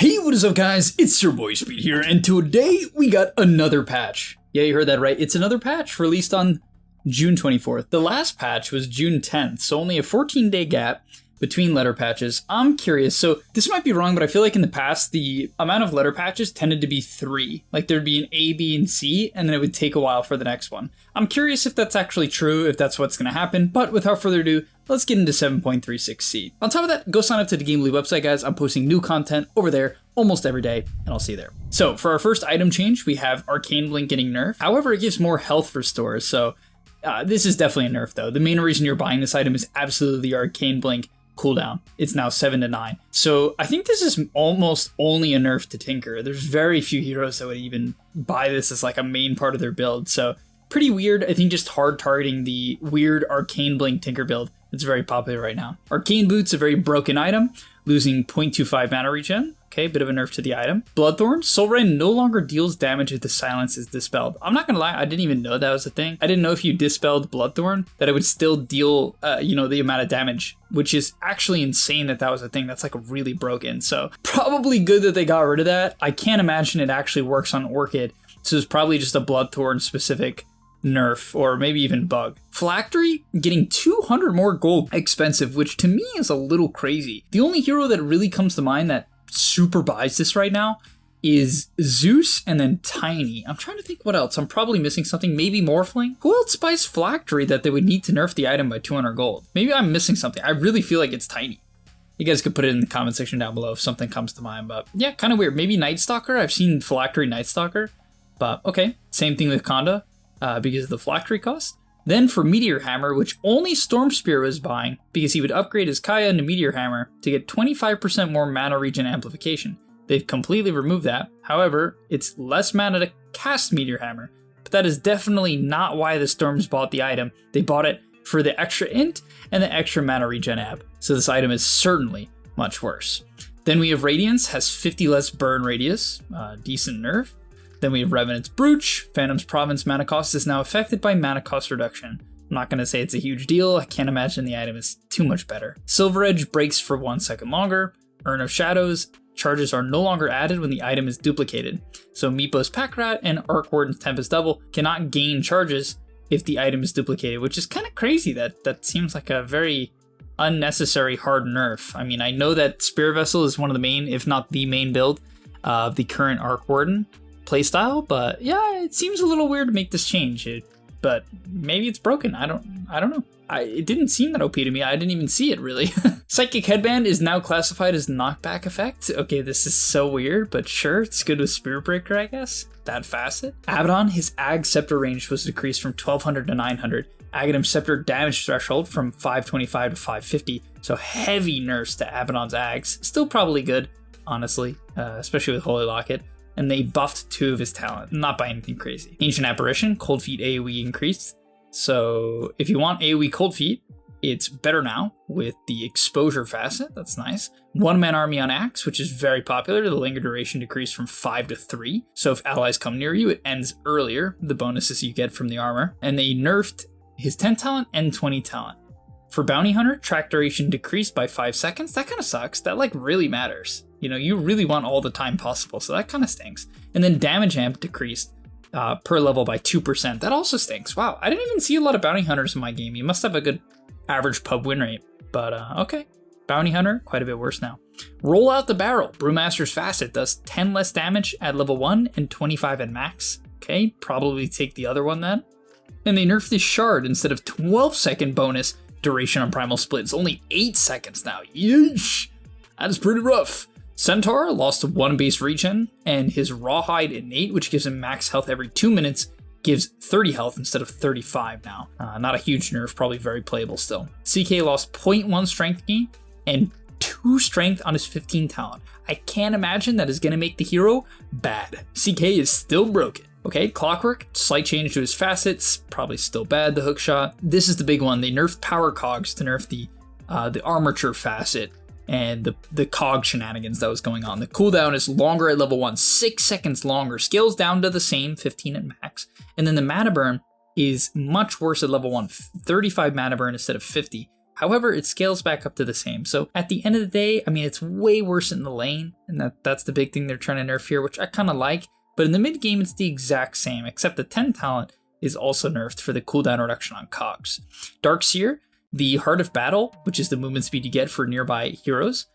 Hey, what is up guys? It's your boy Speed here, and today we got another patch. Yeah, you heard that right. It's another patch released on June 24th. The last patch was June 10th, so only a 14-day gap between letter patches. I'm curious, so this might be wrong, but I feel like in the past, the amount of letter patches tended to be 3. Like there'd be an A, B, and C, and then it would take a while for the next one. I'm curious if that's actually true, if that's what's gonna happen, but without further ado, let's get into 7.36c. On top of that, go sign up to the Game League website, guys. I'm posting new content over there almost every day, and I'll see you there. So for our first item change, we have Arcane Blink getting nerfed. However, it gives more health restores, so this is definitely a nerf though. The main reason you're buying this item is absolutely the Arcane Blink cooldown. It's now 7 to 9. So I think this is almost only a nerf to Tinker. There's very few heroes that would even buy this as like a main part of their build. So pretty weird. I think just hard targeting the weird Arcane Blink Tinker build. It's very popular right now. Arcane Boot's a very broken item, losing 0.25 mana regen. Okay, bit of a nerf to the item. Bloodthorn, Soul Rain no longer deals damage if the silence is dispelled. I'm not gonna lie, I didn't even know that was a thing. I didn't know if you dispelled Bloodthorn that it would still deal, the amount of damage, which is actually insane that that was a thing. That's like really broken. So probably good that they got rid of that. I can't imagine it actually works on Orchid. So it's probably just a Bloodthorn specific nerf or maybe even bug. Phylactery getting 200 more gold expensive, which to me is a little crazy. The only hero that really comes to mind that super buys this right now is Zeus and then Tiny. I'm trying to think what else. I'm probably missing something. Maybe Morphling. Who else buys Phylactery that they would need to nerf the item by 200 gold? Maybe I'm missing something. I really feel like it's Tiny. You guys could put it in the comment section down below if something comes to mind, but yeah, kind of weird. Maybe Night Stalker. I've seen Phylactery Night Stalker, but okay. Same thing with Conda because of the Phylactery cost. Then for Meteor Hammer, which only Storm Spear was buying because he would upgrade his Kaya into Meteor Hammer to get 25% more mana regen amplification. They've completely removed that. However, it's less mana to cast Meteor Hammer, but that is definitely not why the Storms bought the item. They bought it for the extra int and the extra mana regen amp. So this item is certainly much worse. Then we have Radiance, has 50 less burn radius, decent nerf. Then we have Revenant's Brooch. Phantom's Province mana cost is now affected by mana cost reduction. I'm not going to say it's a huge deal. I can't imagine the item is too much better. Silver Edge breaks for 1 second longer. Urn of Shadows. Charges are no longer added when the item is duplicated. So Meepo's Pack Rat and Arc Warden's Tempest Double cannot gain charges if the item is duplicated, which is kind of crazy. That seems like a very unnecessary hard nerf. I mean, I know that Spirit Vessel is one of the main, if not the main build of the current Arc Warden playstyle, but yeah, it seems a little weird to make this change. But maybe it's broken. I don't know. It didn't seem that OP to me. I didn't even see it really. Psychic Headband is now classified as knockback effect. Okay, this is so weird, but sure, it's good with Spirit Breaker, I guess. That facet. Abaddon, his Ag Scepter range was decreased from 1200 to 900. Aghanim Scepter damage threshold from 525 to 550. So heavy nerfs to Abaddon's Ags. Still probably good, honestly, especially with Holy Locket. And they buffed 2 of his talent, not by anything crazy. Ancient Apparition, Cold Feet AoE increased. So if you want AoE Cold Feet, it's better now with the exposure facet. That's nice. 1-man army on Axe, which is very popular. The linger duration decreased from 5 to 3. So if allies come near you, it ends earlier, the bonuses you get from the armor. And they nerfed his 10 talent and 20 talent. For Bounty Hunter, track duration decreased by 5 seconds. That kind of sucks. That like really matters. You know, you really want all the time possible, so that kind of stinks. And then damage amp decreased per level by 2%. That also stinks. Wow, I didn't even see a lot of Bounty Hunters in my game. You must have a good average pub win rate. But okay, Bounty Hunter, quite a bit worse now. Roll Out the Barrel. Brewmaster's Facet does 10 less damage at level 1 and 25 at max. Okay, probably take the other one then. And they nerfed this Shard. Instead of 12-second bonus duration on Primal Split, it's only 8 seconds now. Yeesh, that is pretty rough. Centaur lost 1 base regen, and his Rawhide Innate, which gives him max health every 2 minutes, gives 30 health instead of 35 now. Not a huge nerf, probably very playable still. CK lost 0.1 strength gain and 2 strength on his 15 talent. I can't imagine that is going to make the hero bad. CK is still broken. Okay, Clockwork, slight change to his facets, probably still bad, the hookshot. This is the big one. They nerfed Power Cogs to nerf the Armature facet and the cog shenanigans that was going on. The cooldown is longer at level 1, 6 seconds longer. Scales down to the same, 15 at max. And then the mana burn is much worse at level 1, 35 mana burn instead of 50. However, it scales back up to the same. So at the end of the day, I mean, it's way worse in the lane, and that's the big thing they're trying to nerf here, which I kind of like. But in the mid game, it's the exact same, except the 10 talent is also nerfed for the cooldown reduction on cogs. Darkseer, the Heart of Battle, which is the movement speed you get for nearby heroes,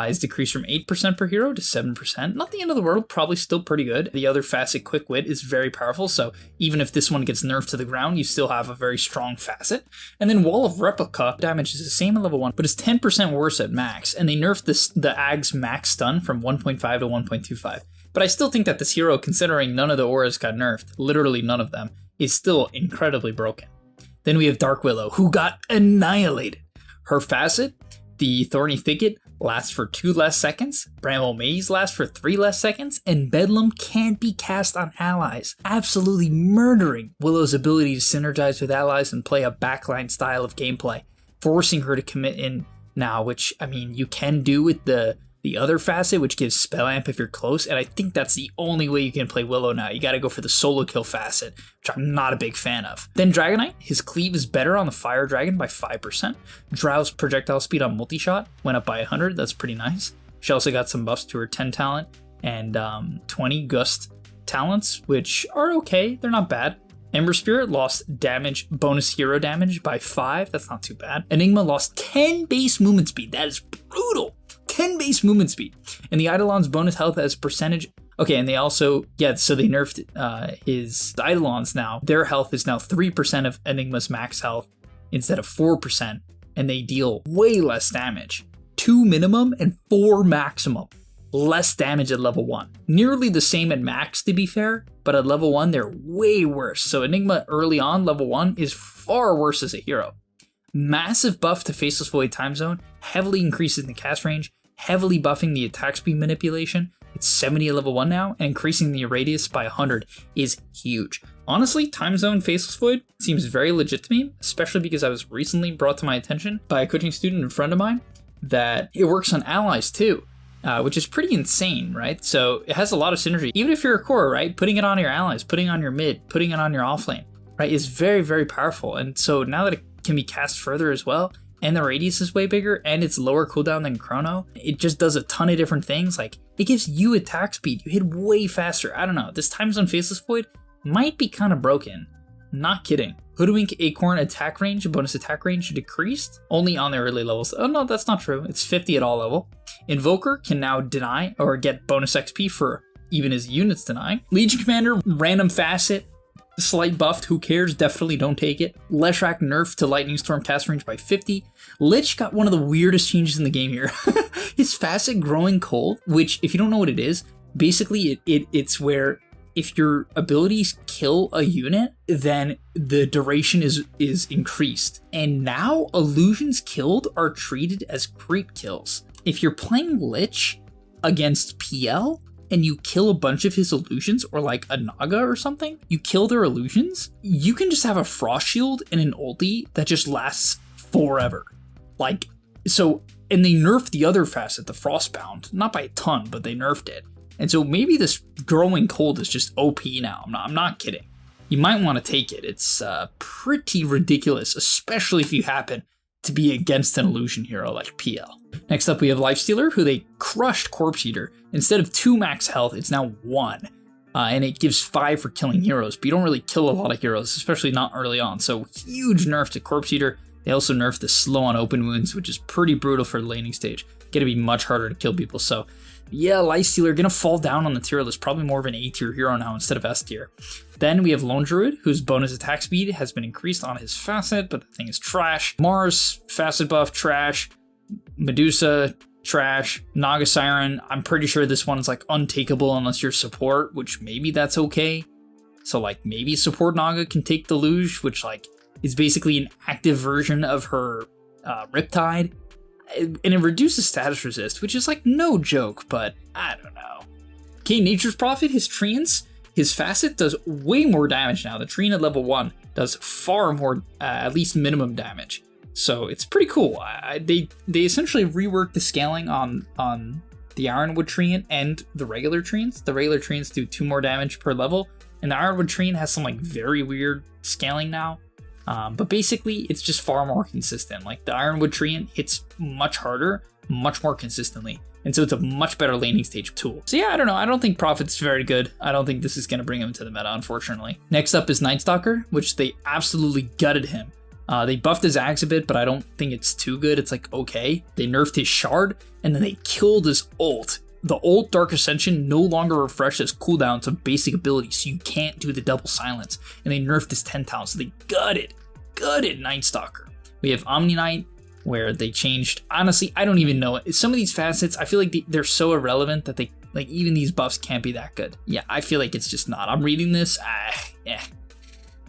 is decreased from 8% per hero to 7%. Not the end of the world, probably still pretty good. The other facet, Quick Wit, is very powerful, so even if this one gets nerfed to the ground, you still have a very strong facet. And then Wall of Replica damage is the same at level 1, but is 10% worse at max, and they nerfed the Ag's max stun from 1.5 to 1.25. But I still think that this hero, considering none of the auras got nerfed, literally none of them, is still incredibly broken. Then we have Dark Willow, who got annihilated. Her facet, the Thorny Thicket, lasts for 2 less seconds, Bramble Maze lasts for 3 less seconds, and Bedlam can't be cast on allies, absolutely murdering Willow's ability to synergize with allies and play a backline style of gameplay, forcing her to commit in now, which, I mean, you can do with the other facet, which gives spell amp if you're close, and I think that's the only way you can play Willow now. You gotta go for the solo kill facet, which I'm not a big fan of. Then Dragonite, his cleave is better on the Fire Dragon by 5%. Drow's projectile speed on multi-shot went up by 100, that's pretty nice. She also got some buffs to her 10 talent and 20 gust talents, which are okay, they're not bad. Ember Spirit lost damage, bonus hero damage by 5, that's not too bad. Enigma lost 10 base movement speed, that is brutal. 10 base movement speed. And the Eidolon's bonus health as percentage. Okay, and they also, so they nerfed his Eidolons now. Their health is now 3% of Enigma's max health instead of 4%, and they deal way less damage. 2 minimum and 4 maximum. Less damage at level 1. Nearly the same at max, to be fair, but at level 1, they're way worse. So Enigma early on, level 1, is far worse as a hero. Massive buff to Faceless Void Time Zone, heavily increases the cast range, heavily buffing the attack speed manipulation. It's 70 at level 1 now, and increasing the radius by 100 is huge. Honestly, Time Zone Faceless Void seems very legit to me, especially because I was recently brought to my attention by a coaching student and friend of mine that it works on allies too, which is pretty insane, right? So it has a lot of synergy. Even if you're a core, right? Putting it on your allies, putting it on your mid, putting it on your offlane, right, is very, very powerful. And so now that it can be cast further as well, and the radius is way bigger, and it's lower cooldown than Chrono, it just does a ton of different things. Like, it gives you attack speed, you hit way faster. I don't know, this Time Zone Faceless Void might be kind of broken. Not kidding. Hoodwink Acorn attack range, bonus attack range decreased, only on the early levels. Oh no, that's not true, it's 50 at all level. Invoker can now deny or get bonus XP for even his units denying. Legion Commander, random facet, slight buffed, who cares, definitely don't take it. Leshrac nerfed to Lightning Storm cast range by 50. Lich got one of the weirdest changes in the game here. His facet Growing Cold, which if you don't know what it is, basically it's where if your abilities kill a unit, then the duration is increased. And now illusions killed are treated as creep kills. If you're playing Lich against PL, and you kill a bunch of his illusions, or like a Naga or something, you kill their illusions, you can just have a Frost Shield and an ulti that just lasts forever. Like, so, and they nerfed the other facet, the Frostbound, not by a ton, but they nerfed it. And so maybe this Growing Cold is just OP now, I'm not kidding. You might want to take it, it's pretty ridiculous, especially if you happen to be against an illusion hero like PL. Next up we have Lifestealer, who they crushed Corpse Eater. Instead of 2 max health, it's now 1. And it gives 5 for killing heroes, but you don't really kill a lot of heroes, especially not early on. So huge nerf to Corpse Eater. They also nerfed the slow on open wounds, which is pretty brutal for the laning stage. Gonna be much harder to kill people, so yeah, Lifestealer gonna fall down on the tier list, probably more of an A tier hero now instead of S tier. Then we have Lone Druid, whose bonus attack speed has been increased on his facet, but the thing is trash. Mars, facet buff, trash. Medusa, trash. Naga Siren, I'm pretty sure this one's like untakeable unless you're support, which maybe that's okay. So like maybe support Naga can take the luge, which like is basically an active version of her Riptide. And it reduces status resist, which is like no joke, but I don't know. Okay, Nature's Prophet, his treants, his facet does way more damage now. The treant at level 1 does far more, at least minimum damage. So it's pretty cool. They essentially reworked the scaling on the Ironwood treant and the regular treants. The regular treants do 2 more damage per level, and the Ironwood treant has some like very weird scaling now. But basically, it's just far more consistent. Like the Ironwood Treant hits much harder, much more consistently. And so it's a much better laning stage tool. So yeah, I don't know. I don't think Prophet's very good. I don't think this is going to bring him to the meta, unfortunately. Next up is Nightstalker, which they absolutely gutted him. They buffed his Axe a bit, but I don't think it's too good. It's like, okay. They nerfed his Shard, and then they killed his ult. The ult Dark Ascension no longer refreshes cooldowns of basic abilities, so you can't do the double silence. And they nerfed his 10 talent, so they gutted Nightstalker. We have Omni Knight, where they changed. Honestly, I don't even know. Some of these facets, I feel like they're so irrelevant that they, like, even these buffs can't be that good. Yeah, I feel like it's just not. I'm reading this,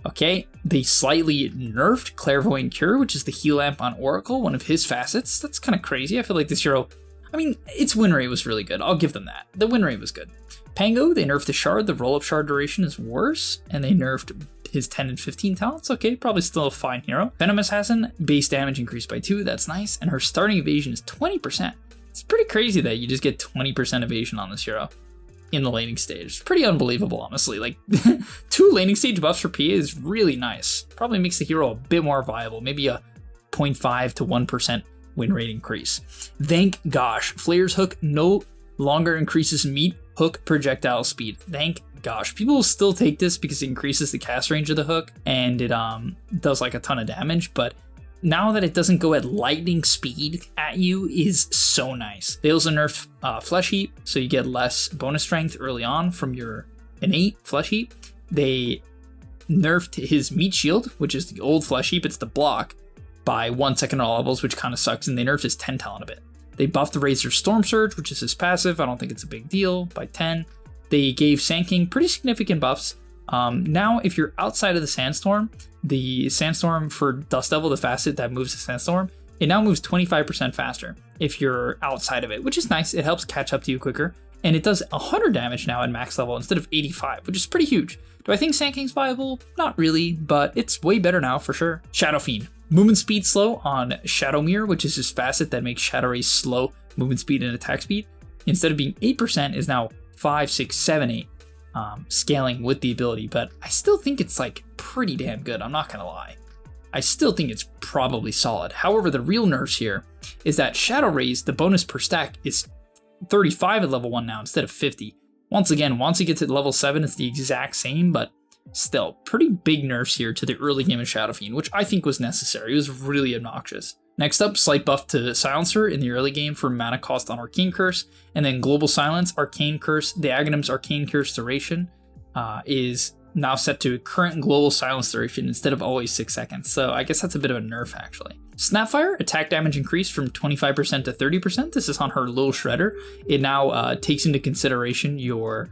Okay, they slightly nerfed Clairvoyant Cure, which is the heal amp on Oracle, one of his facets. That's kind of crazy. I feel like this hero, I mean, its win rate was really good. I'll give them that. The win rate was good. Pango, they nerfed the Shard. The roll-up Shard duration is worse, and they nerfed his 10 and 15 talents. Okay, probably still a fine hero. Venom Assassin, base damage increased by 2. That's nice, and her starting evasion is 20%. It's pretty crazy that you just get 20% evasion on this hero in the laning stage. It's pretty unbelievable, honestly. Like, 2 laning stage buffs for PA is really nice. Probably makes the hero a bit more viable, maybe a 0.5 to 1% win rate increase. Thank gosh, Flare's Hook no longer increases meat hook projectile speed. Thank gosh. People will still take this because it increases the cast range of the hook, and it does like a ton of damage, but now that it doesn't go at lightning speed at you is so nice. They also nerfed Flesh Heap, so you get less bonus strength early on from your innate Flesh Heap. They nerfed his Meat Shield, which is the old Flesh Heap, it's the block, by 1 second at all levels, which kind of sucks, and they nerfed his 10 talent a bit. They buffed the Razor Storm Surge, which is his passive. I don't think it's a big deal, by 10. They gave Sand King pretty significant buffs. Now, if you're outside of the Sandstorm for Dust Devil, the facet that moves the Sandstorm, it now moves 25% faster if you're outside of it, which is nice. It helps catch up to you quicker. And it does 100 damage now at max level instead of 85, which is pretty huge. Do I think Sand King's viable? Not really, but it's way better now for sure. Shadow Fiend. Movement speed slow on Shadow Mirror, which is his facet that makes Shadow Rays slow movement speed and attack speed. Instead of being 8%, is now 5, 6, 7, 8. Scaling with the ability, but I still think it's like pretty damn good. I'm not gonna lie. I still think it's probably solid. However, the real nerfs here is that Shadow Rays, the bonus per stack is 35 at level 1 now instead of 50. Once again, once you get to level 7, it's the exact same, but still pretty big nerfs here to the early game of Shadow Fiend, which I think was necessary. It was really obnoxious. Next up, slight buff to Silencer in the early game for mana cost on Arcane Curse, and then Global Silence, Arcane Curse, the Aghanim's Arcane Curse duration is now set to current Global Silence duration instead of always 6 seconds, so I guess that's a bit of a nerf actually. Snapfire, attack damage increased from 25% to 30%, this is on her Lil Shredder. It now takes into consideration your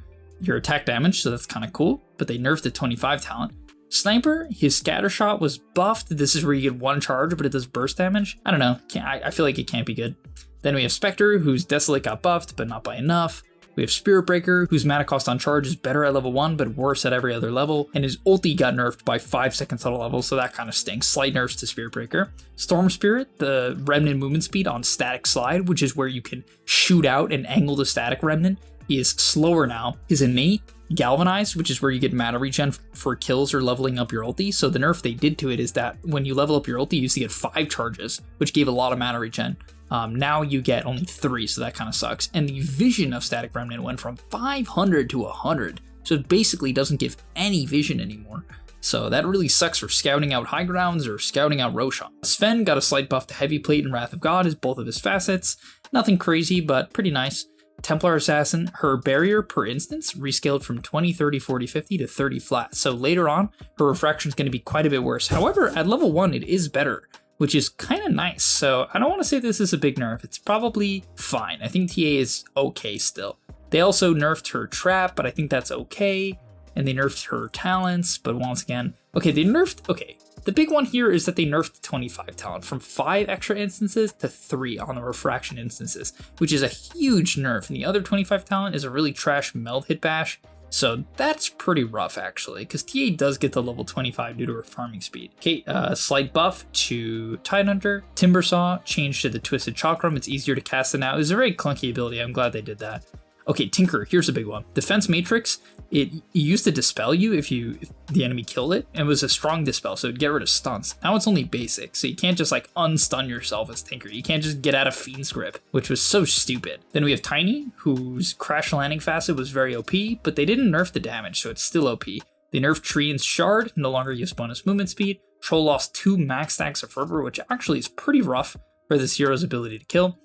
attack damage, so that's kind of cool, but they nerfed the 25 talent. Sniper, his scatter shot was buffed. This is where you get 1 charge, but it does burst damage. I don't know. I feel like it can't be good. Then we have Spectre, whose Desolate got buffed, but not by enough. We have Spirit Breaker, whose mana cost on charge is better at level 1, but worse at every other level. And his ulti got nerfed by 5 seconds at a level, so that kind of stinks. Slight nerfs to Spirit Breaker. Storm Spirit, the Remnant movement speed on Static Slide, which is where you can shoot out and angle the Static Remnant, is slower now. His innate Galvanized, which is where you get mana regen for kills or leveling up your ulti. So the nerf they did to it is that when you level up your ulti, you used to get 5 charges, which gave a lot of mana regen. Now you get only 3, so that kind of sucks. And the vision of Static Remnant went from 500 to 100, so it basically doesn't give any vision anymore. So that really sucks for scouting out high grounds or scouting out Roshan. Sven got a slight buff to Heavy Plate and Wrath of God as both of his facets. Nothing crazy, but pretty nice. Templar Assassin, her barrier per instance rescaled from 20, 30, 40, 50 to 30 flat. So later on, her refraction is going to be quite a bit worse. However, at level 1, it is better, which is kind of nice. So I don't want to say this is a big nerf. It's probably fine. I think TA is okay still. They also nerfed her trap, but I think that's okay. And they nerfed her talents, but once again, okay, the big one here is that they nerfed the 25 talent from 5 extra instances to 3 on the refraction instances, which is a huge nerf. And the other 25 talent is a really trash meld hit bash. So that's pretty rough actually, because TA does get to level 25 due to her farming speed. Okay, slight buff to Tidehunter. Timbersaw changed to the Twisted Chakram. It's easier to cast it now. It was a very clunky ability. I'm glad they did that. Okay, Tinker, here's a big one. Defense Matrix, it used to dispel you if the enemy killed it, and it was a strong dispel, so it'd get rid of stuns. Now it's only basic, so you can't just like unstun yourself as Tinker. You can't just get out of Fiend's Grip, which was so stupid. Then we have Tiny, whose crash landing facet was very OP, but they didn't nerf the damage, so it's still OP. They nerfed Treant's Shard, no longer gives bonus movement speed. Troll lost 2 max stacks of Fervor, which actually is pretty rough for this hero's ability to kill.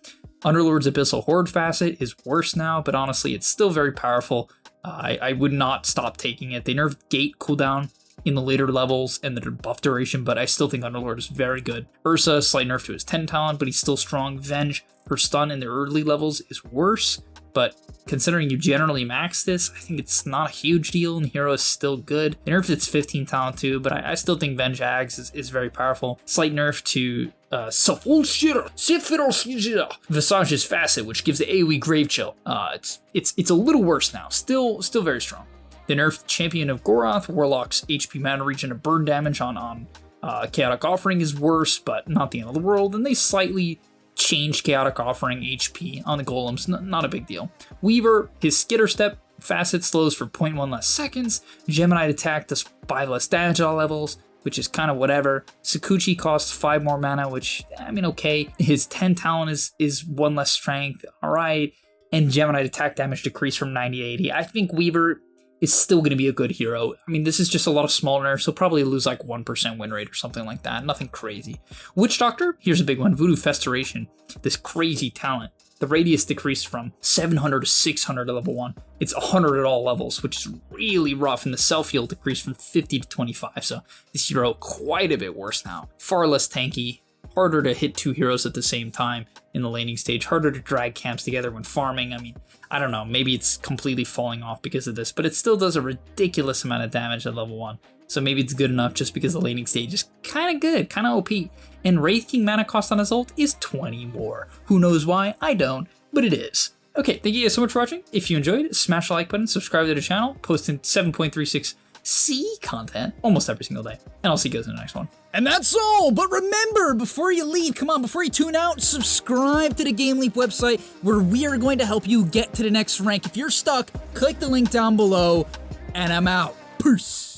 Underlord's Abyssal Horde facet is worse now, but honestly, it's still very powerful. I would not stop taking it. They nerfed Gate cooldown in the later levels and the buff duration, but I still think Underlord is very good. Ursa, slight nerf to his 10 talent, but he's still strong. Venge, her stun in the early levels is worse, but considering you generally max this, I think it's not a huge deal, and Hero is still good. They nerfed its 15 talent too, but I still think Venge Ags is very powerful. Slight nerf to Visage's Facet, which gives the AoE Grave Chill. It's a little worse now, still very strong. They nerfed Champion of Goroth. Warlock's HP mana regen to burn damage on Chaotic Offering is worse, but not the end of the world, and they slightly changed Chaotic Offering HP on the golems, not a big deal. Weaver, his Skitter Step facet slows for 0.1 less seconds. Gemini attack does 5 less damage at all levels, which is kind of whatever. Sakuchi costs 5 more mana, which, I mean, okay. His 10 talent is 1 less strength, alright. And Gemini attack damage decreased from 90 to 80. I think Weaver is still going to be a good hero. I mean, this is just a lot of small nerfs. He'll probably lose like 1% win rate or something like that. Nothing crazy. Witch Doctor, here's a big one. Voodoo Festeration, this crazy talent. The radius decreased from 700 to 600 at level 1. It's 100 at all levels, which is really rough, and the self-heal decreased from 50 to 25, so this hero quite a bit worse now. Far less tanky, harder to hit 2 heroes at the same time in the laning stage, harder to drag camps together when farming. I mean, I don't know, maybe it's completely falling off because of this, but it still does a ridiculous amount of damage at level 1. So maybe it's good enough just because the laning stage is kind of good, kind of OP. And Wraith King mana cost on his ult is 20 more. Who knows why? I don't, but it is. Okay, thank you guys so much for watching. If you enjoyed, smash the like button, subscribe to the channel, posting 7.36C content almost every single day. And I'll see you guys in the next one. And that's all, but remember, before you leave, come on, before you tune out, subscribe to the Game Leap website where we are going to help you get to the next rank. If you're stuck, click the link down below, and I'm out. Peace.